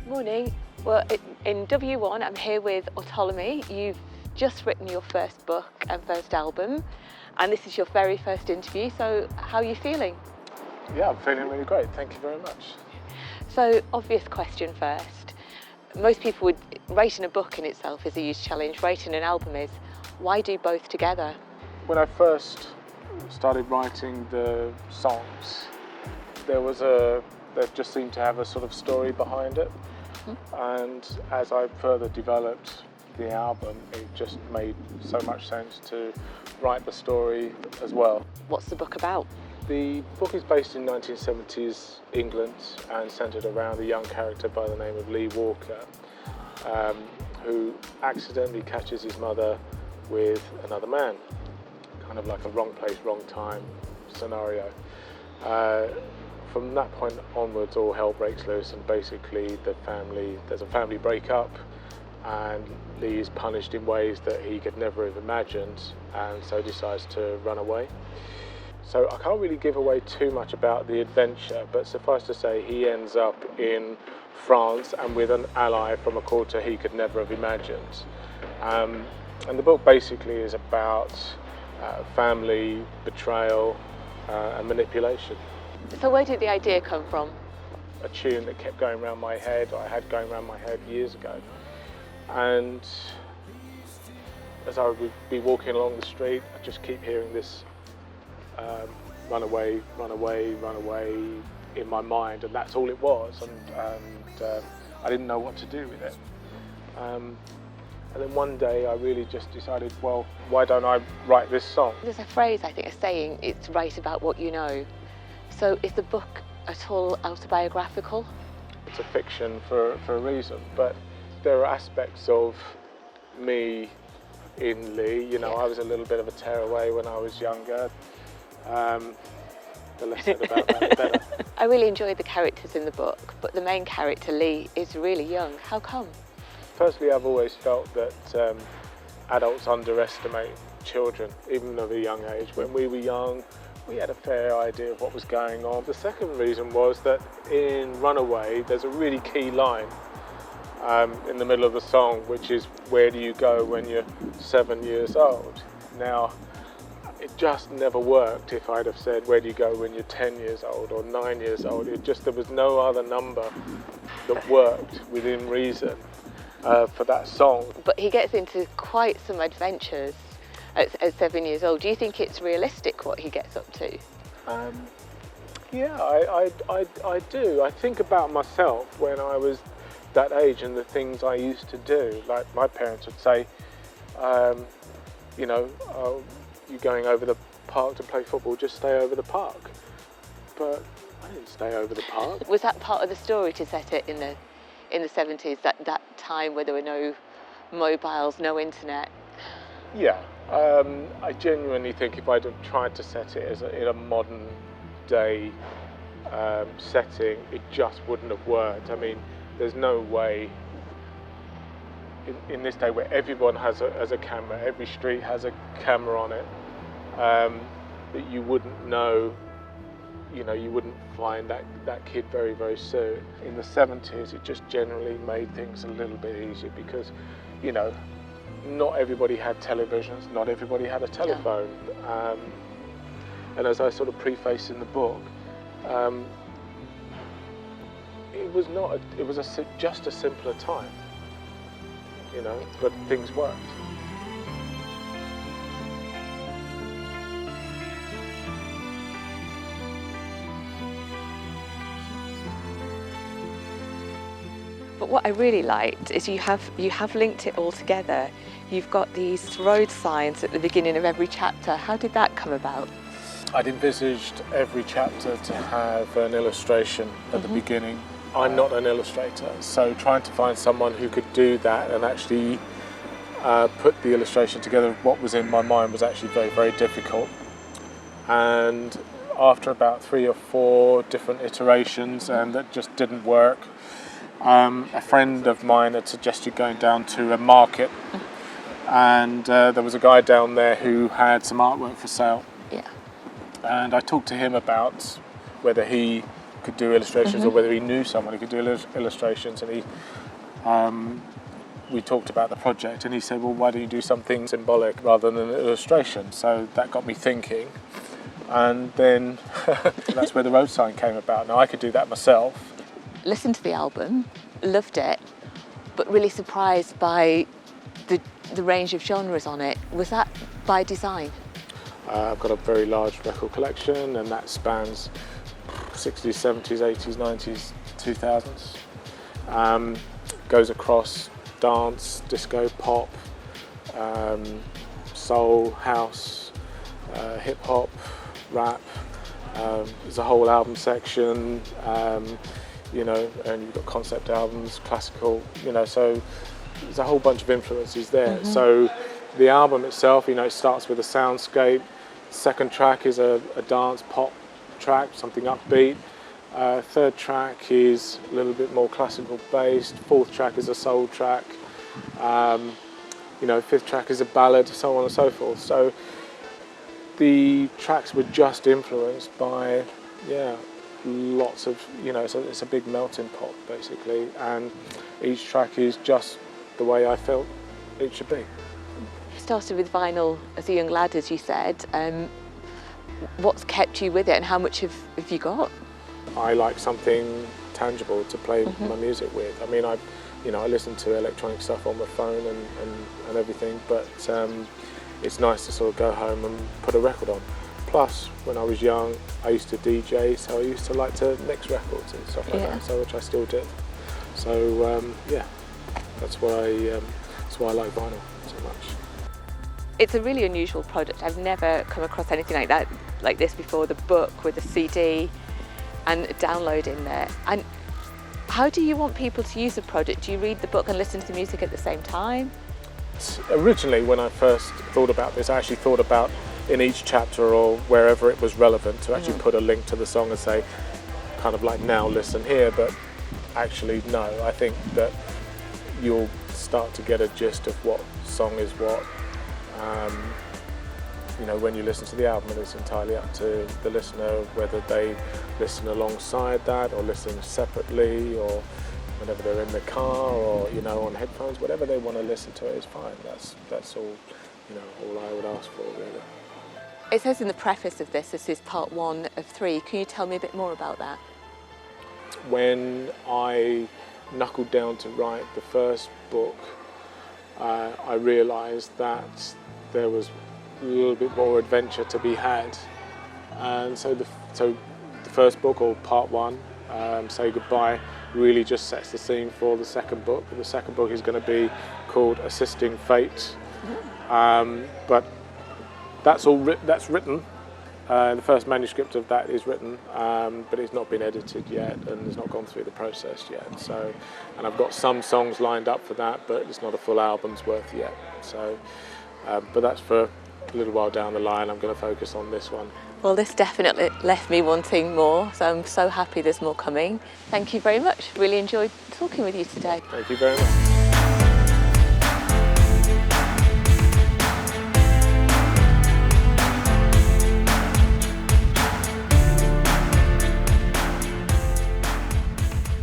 Morning. Well, in W1, I'm here with Autolemy. You've just written your first book and first album, and this is your very first interview, so how are you feeling? Yeah, I'm feeling really great. Thank you very much. So, obvious question first. Most people would, writing a book in itself is a huge challenge. Writing an album is. Why do both together? When I first started writing the songs, there just seemed to have a sort of story behind it. And as I further developed the album, it just made so much sense to write the story as well. What's the book about? The book is based in 1970s England and centred around a young character by the name of Lee Walker, who accidentally catches his mother with another man, kind of like a wrong place, wrong time scenario. From that point onwards, all hell breaks loose, and basically there's a family breakup, and Lee is punished in ways that he could never have imagined, and so decides to run away. So I can't really give away too much about the adventure, but suffice to say he ends up in France and with an ally from a quarter he could never have imagined. And the book basically is about family, betrayal, and manipulation. So where did the idea come from? A tune that kept going around my head, or I had going around my head years ago. And as I would be walking along the street, I just keep hearing this run away, run away, run away in my mind, and that's all it was. And I didn't know what to do with it. And then one day I really just decided, well, why don't I write this song? There's a phrase, I think, a saying, it's write about what you know. So is the book at all autobiographical? It's a fiction for a reason, but there are aspects of me in Lee. You know, I was a little bit of a tearaway when I was younger. The less said about that, the better. I really enjoyed the characters in the book, but the main character, Lee, is really young. How come? Personally, I've always felt that adults underestimate children, even at a young age. When we were young, we had a fair idea of what was going on. The second reason was that in Runaway, there's a really key line in the middle of the song, which is, where do you go when you're 7 years old? Now, it just never worked if I'd have said, where do you go when you're 10 years old or 9 years old? There was no other number that worked within reason for that song. But he gets into quite some adventures at 7 years old. Do you think it's realistic what he gets up to? Yeah, I do. I think about myself when I was that age and the things I used to do. Like my parents would say, you're going over the park to play football, just stay over the park. But I didn't stay over the park. Was that part of the story to set it in the 70s, that time where there were no mobiles, no internet? Yeah, I genuinely think if I'd have tried to set it in a modern day setting, it just wouldn't have worked. I mean, there's no way in this day where everyone has a camera, every street has a camera on it, that you wouldn't know, you wouldn't find that kid very, very soon. In the 70s, it just generally made things a little bit easier because, not everybody had televisions, not everybody had a telephone. And as I sort of preface in the book, it was just a simpler time, but things worked. But what I really liked is you have linked it all together. You've got these road signs at the beginning of every chapter. How did that come about? I'd envisaged every chapter to have an illustration at the beginning. I'm not an illustrator, so trying to find someone who could do that and actually put the illustration together of what was in my mind was actually very, very difficult. And after about 3 or 4 different iterations, and that just didn't work, a friend of mine had suggested going down to a market, and there was a guy down there who had some artwork for sale. Yeah. And I talked to him about whether he could do illustrations or whether he knew someone who could do illustrations, and we talked about the project, and he said, well, why don't you do something symbolic rather than an illustration? So that got me thinking, and then that's where the road sign came about. Now I could do that myself. Listened to the album, loved it, but really surprised by the range of genres on it. Was that by design? I've got a very large record collection, and that spans 60s, 70s, 80s, 90s, 2000s. Goes across dance, disco, pop, soul, house, hip hop, rap. There's a whole album section, you know, and you've got concept albums, classical, you know, so there's a whole bunch of influences there. So the album itself, you know, it starts with a soundscape. Second track is a dance pop track, something upbeat. Third track is a little bit more classical based. Fourth track is a soul track. You know, fifth track is a ballad, so on and so forth. So the tracks were just influenced by, lots of, you know, so it's a big melting pot basically, and each track is just the way I felt it should be. You started with vinyl as a young lad, as you said. What's kept you with it, and how much have you got? I like something tangible to play my music with. I mean, I listen to electronic stuff on my phone and everything, but it's nice to sort of go home and put a record on. Plus, when I was young, I used to DJ, so I used to like to mix records and stuff like that, so which I still do. So that's why I like vinyl so much. It's a really unusual product. I've never come across anything like this before. The book with a CD and a download in there. And how do you want people to use the product? Do you read the book and listen to the music at the same time? Originally, when I first thought about this, I actually thought about in each chapter or wherever it was relevant to actually put a link to the song and say, kind of like, now listen here. But actually, no, I think that you'll start to get a gist of what song is what. You know, when you listen to the album, and it's entirely up to the listener whether they listen alongside that or listen separately, or whenever they're in the car or, you know, on headphones, whatever they want to listen to it is fine. That's all, you know, all I would ask for, really. It says in the preface of this is part 1 of 3. Can you tell me a bit more about that? When I knuckled down to write the first book, I realised that there was a little bit more adventure to be had, and so the first book, or part 1, Say Goodbye, really just sets the scene for the second book. The second book is going to be called Assisting Fate, but that's written. The first manuscript of that is written, but it's not been edited yet, and it's not gone through the process yet. So, and I've got some songs lined up for that, but it's not a full album's worth yet. So, but that's for a little while down the line. I'm going to focus on this one. Well, this definitely left me wanting more, so I'm so happy there's more coming. Thank you very much. Really enjoyed talking with you today. Thank you very much.